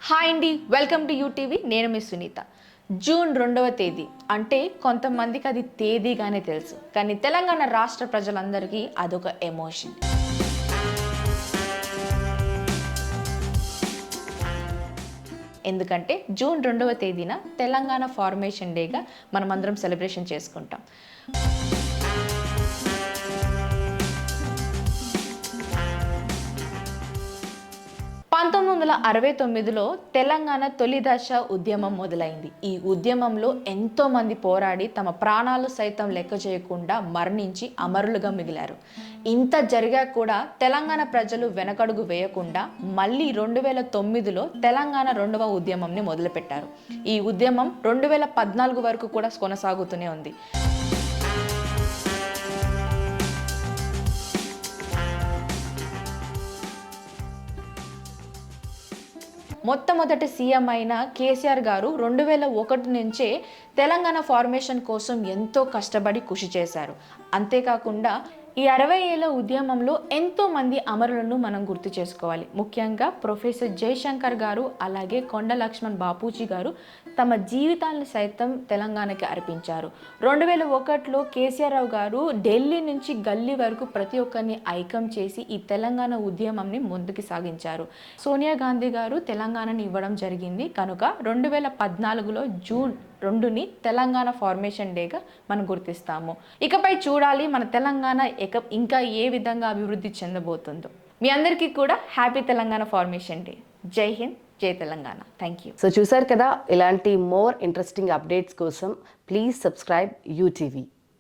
Hi అండి, welcome to UTV. నేను మీ Sunitha. June 2వ తేదీ అంటే కొంతమందికి అది తేదీగానే తెలుసు, కానీ తెలంగాణ రాష్ట్ర ప్రజలందరికీ అదొక ఎమోషన్. ఎందుకంటే జూన్ 2వ తేదీన తెలంగాణ ఫార్మేషన్ డేగా మనమందరం సెలబ్రేషన్ చేసుకుంటాం. 1969లో తెలంగాణ తొలి దశ ఉద్యమం మొదలైంది. ఈ ఉద్యమంలో ఎంతో మంది పోరాడి తమ ప్రాణాలు సైతం లెక్క చేయకుండా మరణించి అమరులుగా మిగిలారు. ఇంత జరిగా కూడా తెలంగాణ ప్రజలు వెనకడుగు వేయకుండా మళ్ళీ 2009లో తెలంగాణ 2వ ఉద్యమంని మొదలుపెట్టారు. ఈ ఉద్యమం 2014 వరకు కూడా కొనసాగుతూనే ఉంది. మొట్టమొదటి సీఎం అయిన కేసీఆర్ గారు 2001 నుంచే తెలంగాణ ఫార్మేషన్ కోసం ఎంతో కష్టపడి కృషి చేశారు. అంతేకాకుండా ఈ 60 ఏళ్ల ఉద్యమంలో ఎంతో మంది అమరులను మనం గుర్తు చేసుకోవాలి. ముఖ్యంగా ప్రొఫెసర్ జయశంకర్ గారు, అలాగే కొండ లక్ష్మణ్ బాపూజీ గారు తమ జీవితాలను సైతం తెలంగాణకి అర్పించారు. 2001లో కేసీఆర్ రావు గారు ఢిల్లీ నుంచి గల్లీ వరకు ప్రతి ఒక్కరిని ఐక్యం చేసి ఈ తెలంగాణ ఉద్యమంని ముందుకు సాగించారు. సోనియా గాంధీ గారు తెలంగాణని ఇవ్వడం జరిగింది. కనుక 2014లో జూన్ 2ని తెలంగాణ ఫార్మేషన్ డేగా మనం గుర్తిస్తాము. ఇకపై చూడాలి మన తెలంగాణ ఇంకా ఏ విధంగా అభివృద్ధి చెందబోతుందో. మీ అందరికీ కూడా హ్యాపీ తెలంగాణ ఫార్మేషన్ డే. జై హింద్, జై తెలంగాణ. Thank you. సో చూసారు కదా, ఇలాంటి మోర్ ఇంట్రెస్టింగ్ అప్డేట్స్ కోసం ప్లీజ్ సబ్స్క్రైబ్ యూటీవీ.